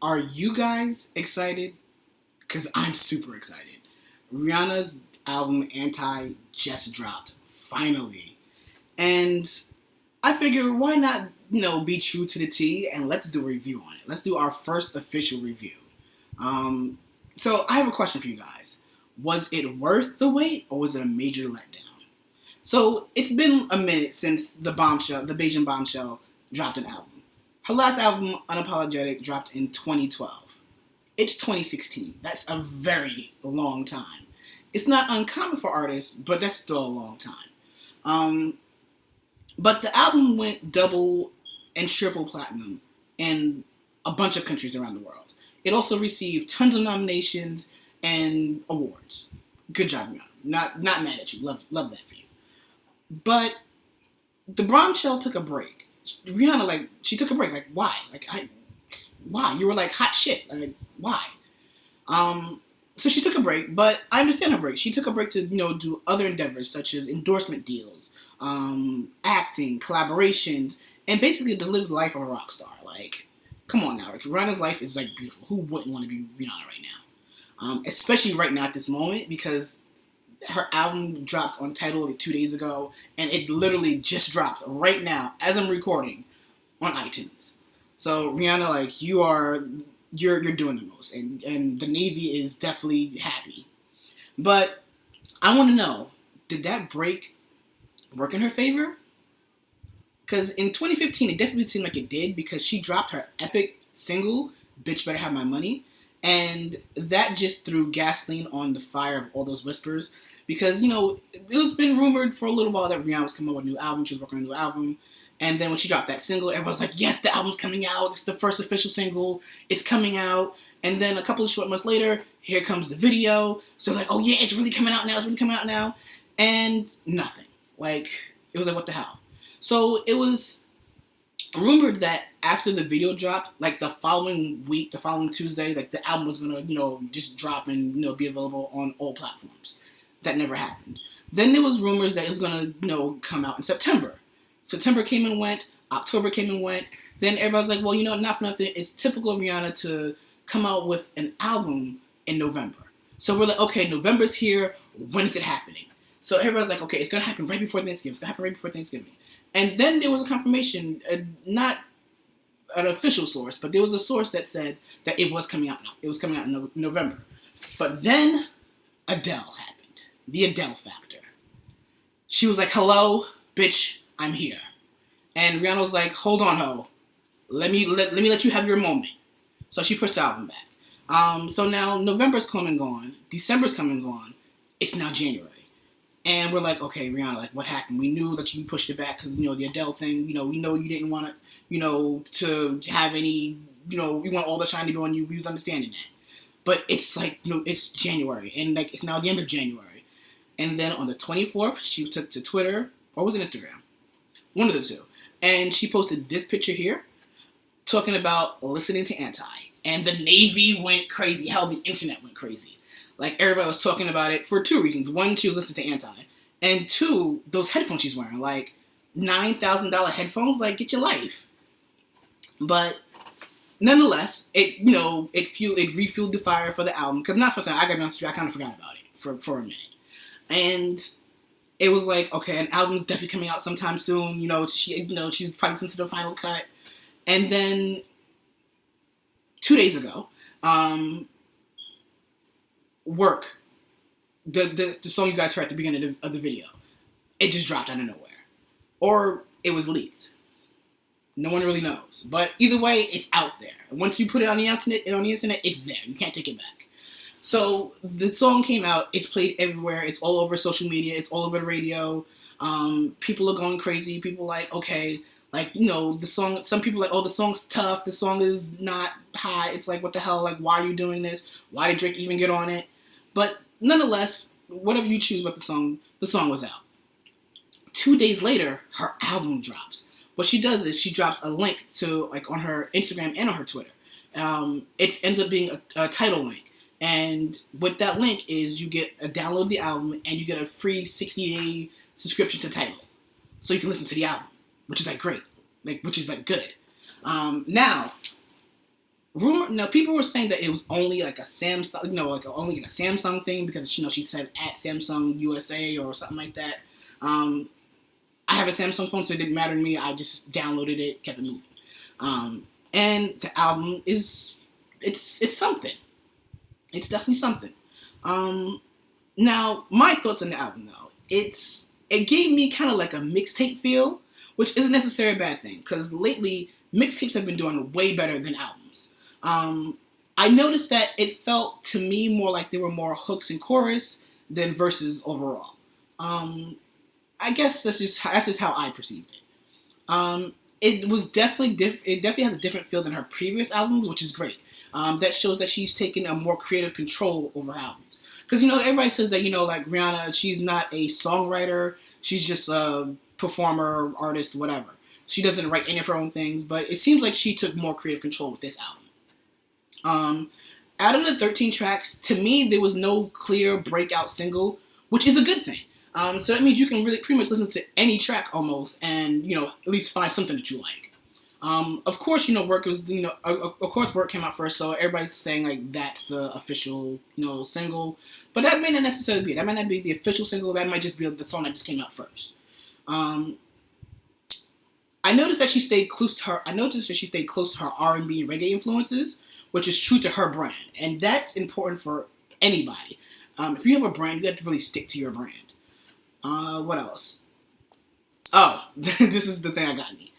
Are you guys excited? Because I'm super excited. Rihanna's album Anti just dropped, finally. And I figure why not, be true to the T and let's do a review on it. Let's do our first official review. Um, so I have a question for you guys. Was it worth the wait or was it a major letdown? So it's been a minute since the Beijing Bombshell dropped an album. Her last album, Unapologetic, dropped in 2012. It's 2016. That's a very long time. It's not uncommon for artists, but that's still a long time. But the album went double and triple platinum in a bunch of countries around the world. It also received tons of nominations and awards. Good job, Rihanna. Not mad at you. Love that for you. But the Bombshell took a break. Rihanna, she took a break. Why? Why? You were hot shit. Why? So she took a break, but I understand her break. She took a break to, do other endeavors such as endorsement deals, acting, collaborations, and basically to live the life of a rock star. Come on now. Rihanna's life is, beautiful. Who wouldn't want to be Rihanna right now? Especially right now at this moment, because her album dropped on Tidal 2 days ago, and it literally just dropped right now, as I'm recording, on iTunes. So, Rihanna, you're doing the most, and the Navy is definitely happy. But I want to know, did that break work in her favor? Because in 2015, it definitely seemed like it did, because she dropped her epic single, Bitch Better Have My Money, and that just threw gasoline on the fire of all those whispers, because, it was been rumored for a little while that Rihanna was coming out with a new album, she was working on a new album, and then when she dropped that single, everyone's like, yes, the album's coming out, it's the first official single, it's coming out, and then a couple of short months later, here comes the video, so oh yeah, it's really coming out now, and nothing. It was what the hell? So it was rumored that after the video dropped, the following week, the following Tuesday, the album was gonna, just drop and, be available on all platforms. That never happened. Then there was rumors that it was gonna, come out in September. September came and went, October came and went, then everybody's like, well, not for nothing, it's typical of Rihanna to come out with an album in November. So we're like, okay, November's here, when is it happening? So everybody's like, okay, it's gonna happen right before Thanksgiving. And then there was a confirmation, not an official source, but there was a source that said that it was coming out. It was coming out in November. But then Adele happened. The Adele factor. She was like, hello, bitch, I'm here. And Rihanna was like, hold on, ho. Let me let you have your moment. So she pushed the album back. So now November's come and gone. December's come and gone. It's now January. And we're like, okay, Rihanna, what happened? We knew that you pushed it back because, the Adele thing, we know you didn't want to have any, we want all the shine to be on you. We was understanding that. But it's it's January. And, it's now the end of January. And then on the 24th, she took to Twitter, or was it Instagram? One of the two. And she posted this picture here, talking about listening to Anti. And the Navy went crazy. Hell, the internet went crazy. Everybody was talking about it for two reasons. One, she was listening to Anti. And two, those headphones she's wearing. $9,000 headphones. Get your life. But nonetheless, it refueled the fire for the album. Because not for that, I gotta be honest with you, I kind of forgot about it for a minute. And it was okay, an album's definitely coming out sometime soon. She's probably listening to the final cut. And then 2 days ago, Work, the song you guys heard at the beginning of the video, it just dropped out of nowhere. Or it was leaked. No one really knows. But either way, it's out there. Once you put it on the internet, it's there. You can't take it back. So the song came out, it's played everywhere, it's all over social media, it's all over the radio. People are going crazy. People okay, the song, some people oh, the song's tough, the song is not hot. It's what the hell, why are you doing this? Why did Drake even get on it? But nonetheless, whatever you choose about the song was out. 2 days later, her album drops. What she does is she drops a link to, on her Instagram and on her Twitter. It ends up being a title link. And with that link is you get a download of the album and you get a free 60-day subscription to Tidal. So you can listen to the album, which is great. Which is good. Now, rumor, don't know. People were saying that it was only like a Samsung, only a Samsung thing because she said at Samsung USA or something like that. I have a Samsung phone, so it didn't matter to me. I just downloaded it, kept it moving. And the album it's something. It's definitely something. Now my thoughts on the album though, it gave me kind of like a mixtape feel, which isn't necessarily a bad thing because lately mixtapes have been doing way better than albums. I noticed that it felt to me more like there were more hooks and chorus than verses overall. I guess that's just how I perceived it. It was definitely it definitely has a different feel than her previous albums, which is great. That shows that she's taken a more creative control over her albums. Because everybody says that like Rihanna, she's not a songwriter, she's just a performer, artist, whatever. She doesn't write any of her own things, but it seems like she took more creative control with this album. Out of the 13 tracks, to me, there was no clear breakout single, which is a good thing. So that means you can really pretty much listen to any track almost and, at least find something that you like. Of course, Work was, of course Work came out first, so everybody's saying, like, that's the official, single. But that may not necessarily be it. That might not be the official single. That might just be the song that just came out first. I noticed that she stayed close to her R&B and reggae influences, which is true to her brand. And that's important for anybody. If you have a brand, you have to really stick to your brand. What else? Oh, this is the thing I got me.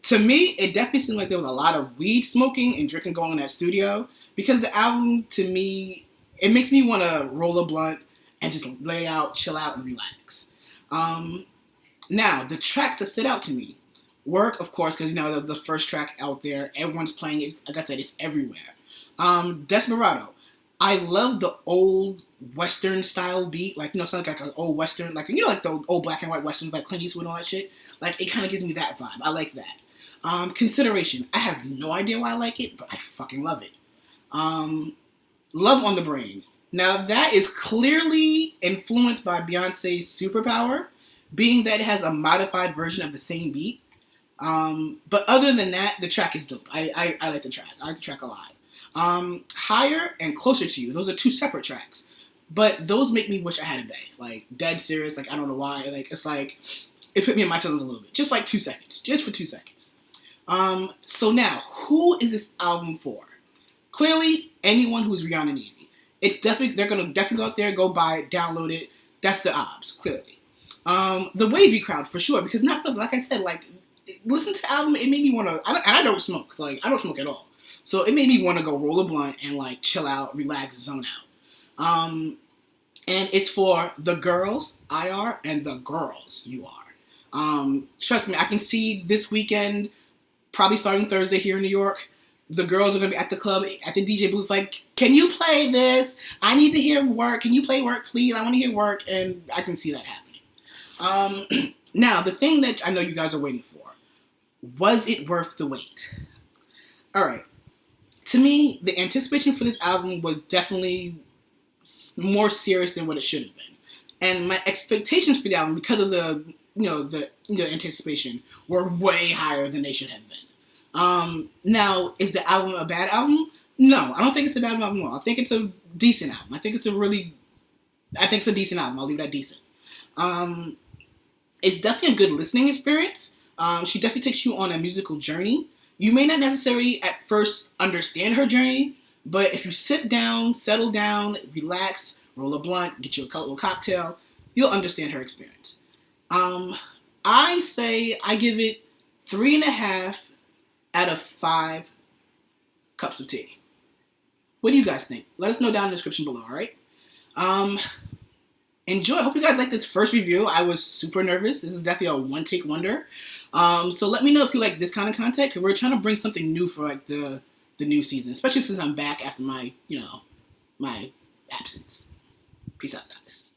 To me, it definitely seemed like there was a lot of weed smoking and drinking going on in that studio. Because the album, to me, it makes me want to roll a blunt and just lay out, chill out, and relax. Now, the tracks that stood out to me. Work, of course, because, the first track out there, everyone's playing it. Like I said, it's everywhere. Desperado. I love the old Western style beat. Like, sounds like an old Western, like, like the old black and white Westerns, like Clint Eastwood and all that shit. Like, it kind of gives me that vibe. I like that. Consideration. I have no idea why I like it, but I fucking love it. Love on the Brain. Now, that is clearly influenced by Beyonce's Superpower, being that it has a modified version of the same beat. But other than that, the track is dope. I like the track. I like the track a lot. Higher and Closer to You. Those are two separate tracks. But those make me wish I had a bay. Like, dead serious. Like, I don't know why. Like, it's like, it put me in my feelings a little bit. Just like 2 seconds. Just for 2 seconds. So now, who is this album for? Clearly, anyone who's Rihanna Navy. They're going to definitely go out there, go buy it, download it. That's the obs, clearly. The wavy crowd, for sure. Because like I said, like, listen to the album, it made me want to, I don't smoke, so, like, I don't smoke at all. So it made me want to go roll a blunt and, like, chill out, relax, zone out. And it's for the girls, IR, and the girls, UR. Trust me, I can see this weekend, probably starting Thursday here in New York, the girls are going to be at the club, at the DJ booth, like, can you play this? I need to hear Work. Can you play Work, please? I want to hear Work, and I can see that happening. Now, the thing that I know you guys are waiting for, was it worth the wait? Alright. To me, the anticipation for this album was definitely more serious than what it should have been. And my expectations for the album, because of the anticipation, were way higher than they should have been. Now, is the album a bad album? No, I don't think it's a bad album at all. I think it's a decent album. I think it's a decent album. I'll leave that decent. It's definitely a good listening experience. She definitely takes you on a musical journey. You may not necessarily at first understand her journey, but if you sit down, settle down, relax, roll a blunt, get you a little cocktail, you'll understand her experience. I say I give it 3.5 out of 5 cups of tea. What do you guys think? Let us know down in the description below, alright? Enjoy. I hope you guys liked this first review. I was super nervous. This is definitely a one-take wonder. So let me know if you like this kind of content, because we're trying to bring something new for like the new season, especially since I'm back after my, my absence. Peace out, guys.